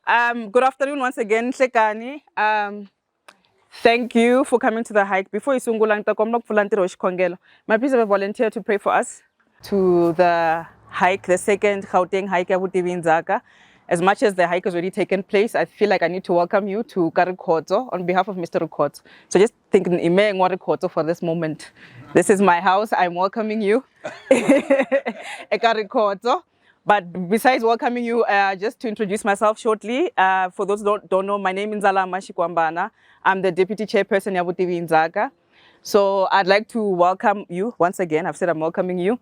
Good afternoon once again, Hlekani. Thank you for coming to the hike. Before you my please have a volunteer to pray for us to the hike, the second Gauteng hike at Nzaka. As much as the hike has already taken place, I feel like I need to welcome you to Karikoto on behalf of Mr. Rukoto. So just thinking Rukoto for this moment. This is my house. I'm welcoming you. Karikoto. But besides welcoming you, just to introduce myself shortly, for those who don't know, my name is Nzala Mashikwambana. I'm the Deputy Chairperson of Nzaka. So I'd like to welcome you once again. I've said I'm welcoming you.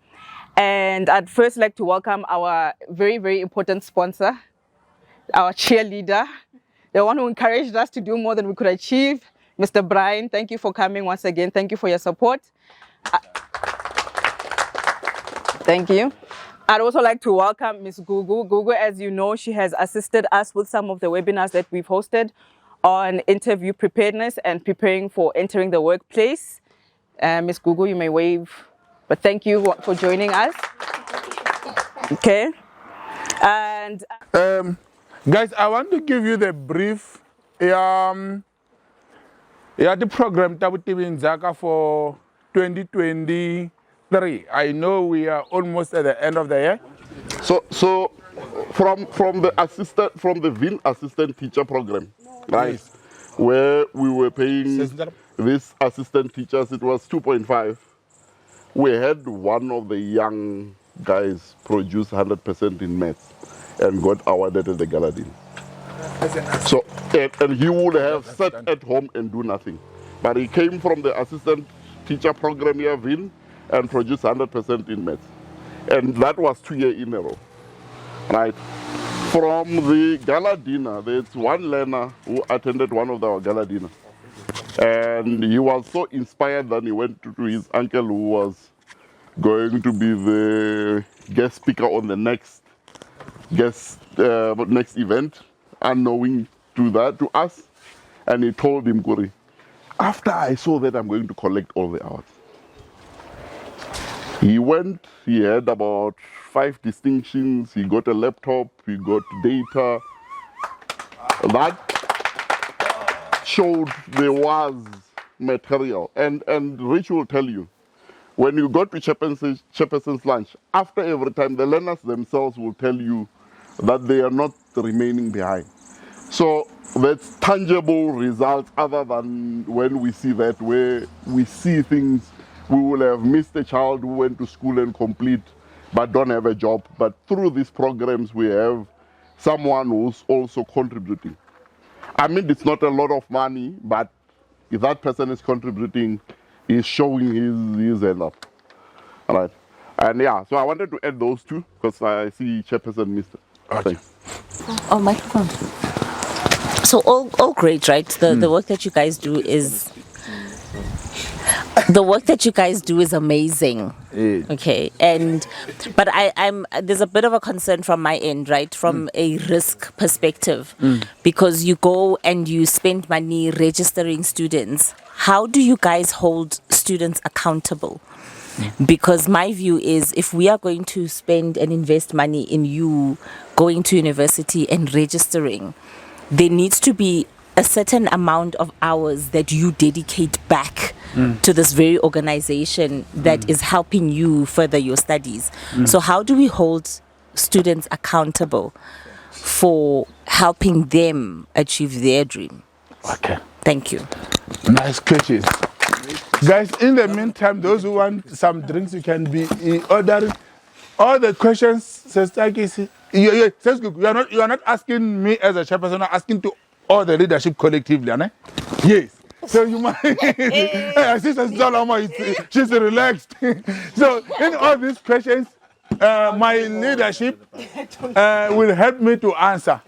And I'd first like to welcome our very, very important sponsor, our cheerleader, the one who encouraged us to do more than we could achieve, Mr. Brian. Thank you for coming once again. Thank you for your support. Thank you. I'd also like to welcome Ms. Gugu. Gugu, as you know, she has assisted us with some of the webinars that we've hosted on interview preparedness and preparing for entering the workplace. Ms. Gugu, you may wave, but thank you for joining us. Okay. And guys, I want to give you the brief. The program Nzaka for 2023. I know we are almost at the end of the year. So from the VIN assistant teacher program, right? Yes. Where we were paying these assistant teachers, it was 2.5. We had one of the young guys produce 100% in maths and got awarded at the Galadin. So and he would have sat at home and do nothing, but he came from the assistant teacher program here, VIN, and produced 100% in maths. And that was 2 years in a row, right? From the gala dinner, there's one learner who attended one of our gala dinner. And he was so inspired that he went to his uncle who was going to be the guest speaker on the next event, unknowing to us. And he told him, Kuri, after I saw that, I'm going to collect all the awards. He went, he had about 5 distinctions, he got a laptop, he got data. That showed there was material. And Rich will tell you, when you go to Chairperson's lunch, after every time, the learners themselves will tell you that they are not remaining behind. So that's tangible results other than when we see that, where we see things. We will have missed a child who went to school and complete, but don't have a job. But through these programs, we have someone who's also contributing. I mean, it's not a lot of money, but if that person is contributing, he's showing his hand up. All right. And yeah, so I wanted to add those two because I see Chairperson missed it. Okay. Oh, microphone. So all great, right? The work that you guys do is... The work that you guys do is amazing. Yeah. Okay, but I'm there's a bit of a concern from my end, right? From a risk perspective, because you go and you spend money registering students. How do you guys hold students accountable? Because my view is, if we are going to spend and invest money in you going to university and registering, there needs to be a certain amount of hours that you dedicate back to this very organization that is helping you further your studies. So how do we hold students accountable for helping them achieve their dream? Okay. Thank you. Nice question. Guys, in the meantime, those who want some drinks, you can be ordering. All the questions, Sister Kisi, you are not asking me as a chairperson, you're asking to all the leadership collectively, right? Yes. So you might, Sister Zalama, she's relaxed. So in all these questions, my leadership will help me to answer.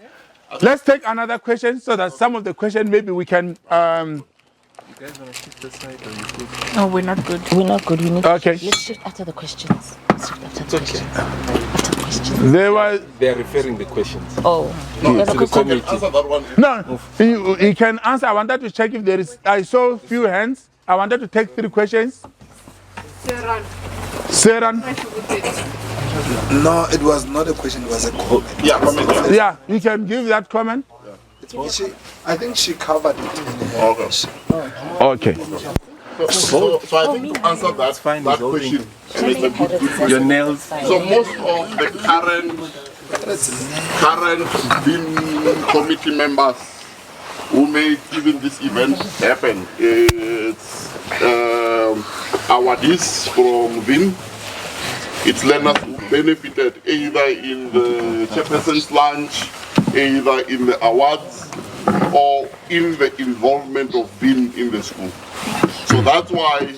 Let's take another question so that some of the questions maybe we can... You guys want to shift aside or you good? No, we're not good. We're not good. We need okay. Let's shift after the questions. After the questions. They are referring the questions. Oh. No, to the committee. Answer that one. No, you can answer. I wanted to check if there is... I saw a few hands. I wanted to take 3 questions. Seran. No, it was not a question, it was a comment. Yeah, comment. Yeah, you can give that comment. I think she covered it in her question. Okay. So I think to answer that, fine, that he's question, and it's a good question. Your nails. So most of the current VIN committee members who made even this event happen, it's awardees from VIN. It's learners who benefited either in the chairperson's lunch, either in the awards, or in the involvement of VIN in the school. So that's why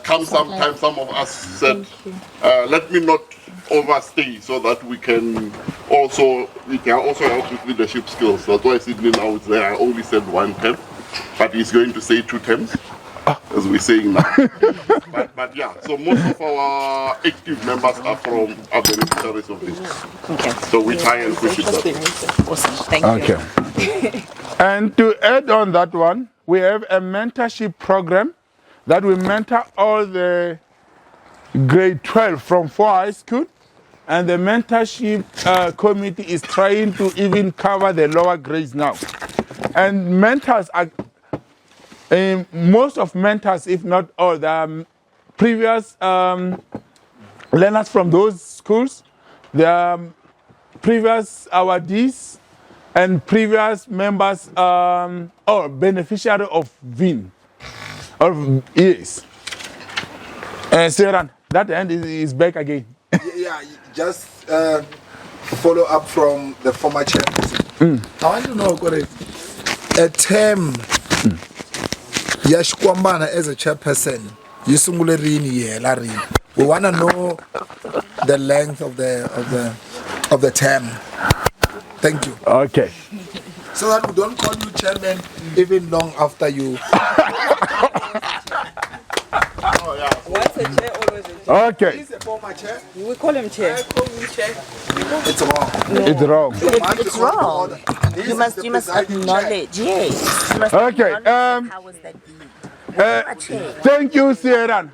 come sometimes some of us said, let me not overstay so that we can also help with leadership skills. That's why Sydney now is there. I only said 1 term, but he's going to say 2 terms, as we're saying now. but yeah, so most of our active members are beneficiaries of this. Okay. So we try and push it that way. Awesome. Thank you. Okay. And to add on that one, we have a mentorship program that we mentor all the grade 12 from 4 high school. And the mentorship committee is trying to even cover the lower grades now. And mentors are, most of mentors, if not all, the previous learners from those schools, the previous awardees, and previous members or beneficiary of VIN. Yes. Seran, that end is back again. Yeah, just follow up from the former chairperson. I want to know, a term Yashkwambana as a chairperson, we want to know the length of the term. Thank you. Okay. So that we don't call you chairman even long after you. Once a chair, always a chair. Okay. He's a former chair. We call him chair. It's wrong. It's wrong. It's wrong. You must acknowledge. Yes. You must Okay, acknowledge how was that being. Thank you, Seran.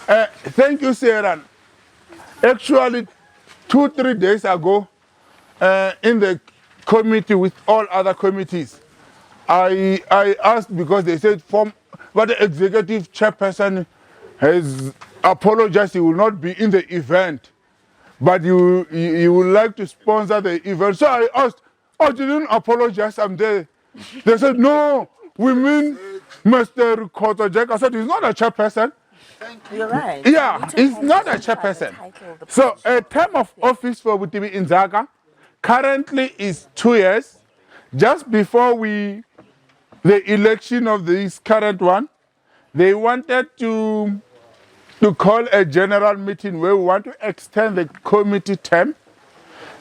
Thank you, Seran. Actually, 2-3 days ago, in the committee with all other committees, I asked because they said but the executive chairperson has apologized. He will not be in the event, but you would like to sponsor the event. So I asked, oh, you didn't apologize? I'm there. They said, no, we mean Mr. Koto Jack. I said, he's not a chairperson. You're right. Yeah, he's not a chairperson. So a term of office for Butibi Inzaka currently is 2 years. Just before the election of this current one, they wanted to call a general meeting where we want to extend the committee term.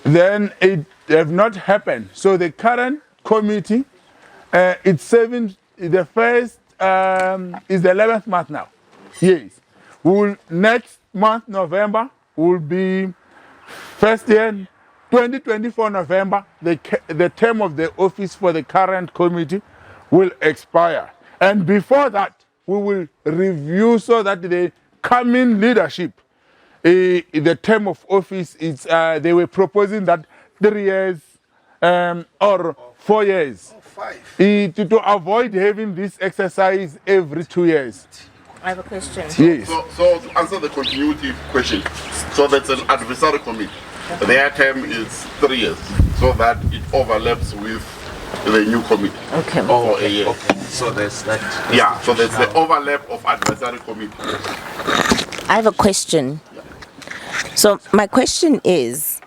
Then it have not happened. So the current committee, it's serving the first is the 11th month now. Yes. Next month, November, will be first year, 2024 November, the term of the office for the current committee will expire. And before that, we will review so that the coming leadership, the term of office, is they were proposing that 3 years or 4 years. 5. To avoid having this exercise every 2 years. I have a question. Yes. So to answer the continuity question, so that's an advisory committee. Their term is 3 years, so that it overlaps with the new committee. Okay. For a year. Okay. So there's that. Yeah, so that's the overlap of advisory committee. I have a question. So my question is,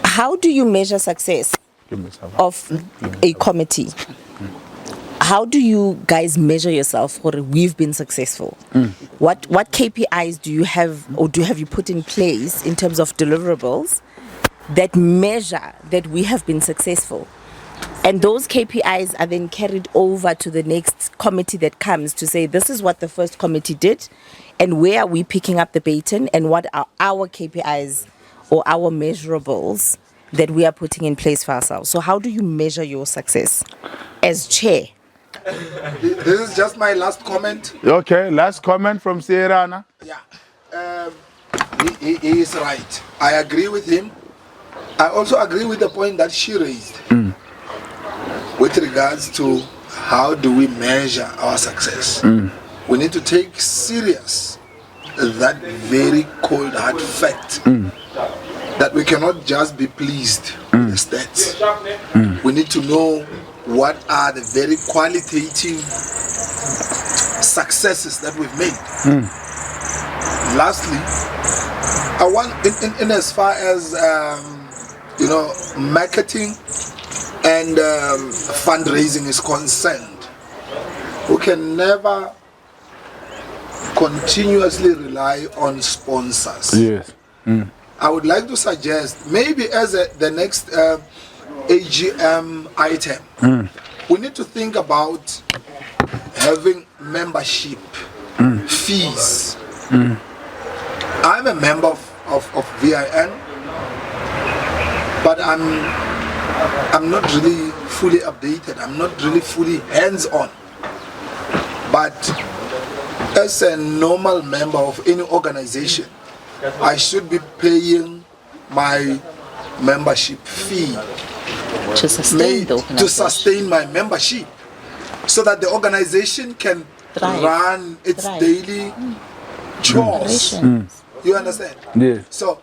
how do you measure success of a committee? How do you guys measure yourself or we've been successful? What KPIs do you have or have you put in place in terms of deliverables that measure that we have been successful? And those KPIs are then carried over to the next committee that comes to say, this is what the first committee did and where are we picking up the baton and what are our KPIs or our measurables that we are putting in place for ourselves. So how do you measure your success as chair? This is just my last comment. Okay, last comment from Sierra. Yeah. he is right. I agree with him. I also agree with the point that she raised with regards to how do we measure our success. We need to take serious that very cold hard fact that we cannot just be pleased with the stats. We need to know what are the very qualitative successes that we've made. Lastly, I want in as far as marketing and fundraising is concerned, we can never continuously rely on sponsors. Yes. I would like to suggest maybe as the next AGM item, we need to think about having membership fees. I'm a member of VIN, but I'm not really fully updated. I'm not really fully hands-on. But as a normal member of any organization, I should be paying my membership fee To sustain the to organization. sustain my membership, so that the organization can Thrive. run its Thrive. daily chores. Operations. You understand? Yes. So,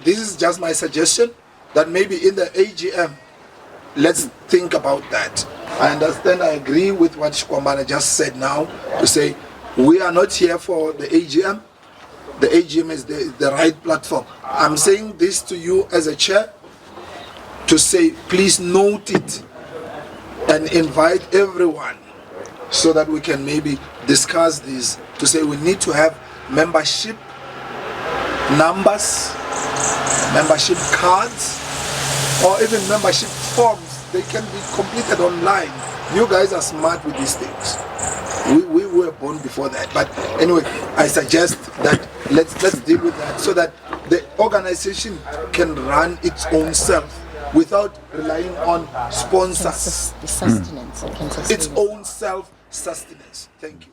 this is just my suggestion that maybe in the AGM, let's think about that. I understand, I agree with what Shikwambana just said now, to say we are not here for the AGM. The AGM is the right platform. I'm saying this to you as a chair to say, please note it and invite everyone so that we can maybe discuss this, to say we need to have membership numbers, membership cards, or even membership forms. They can be completed online. You guys are smart with these things. We were born before that. But anyway, I suggest that let's deal with that so that the organization can run its own self without relying on sponsors. The sustenance. It can sustain Its it. own self-sustenance. Thank you.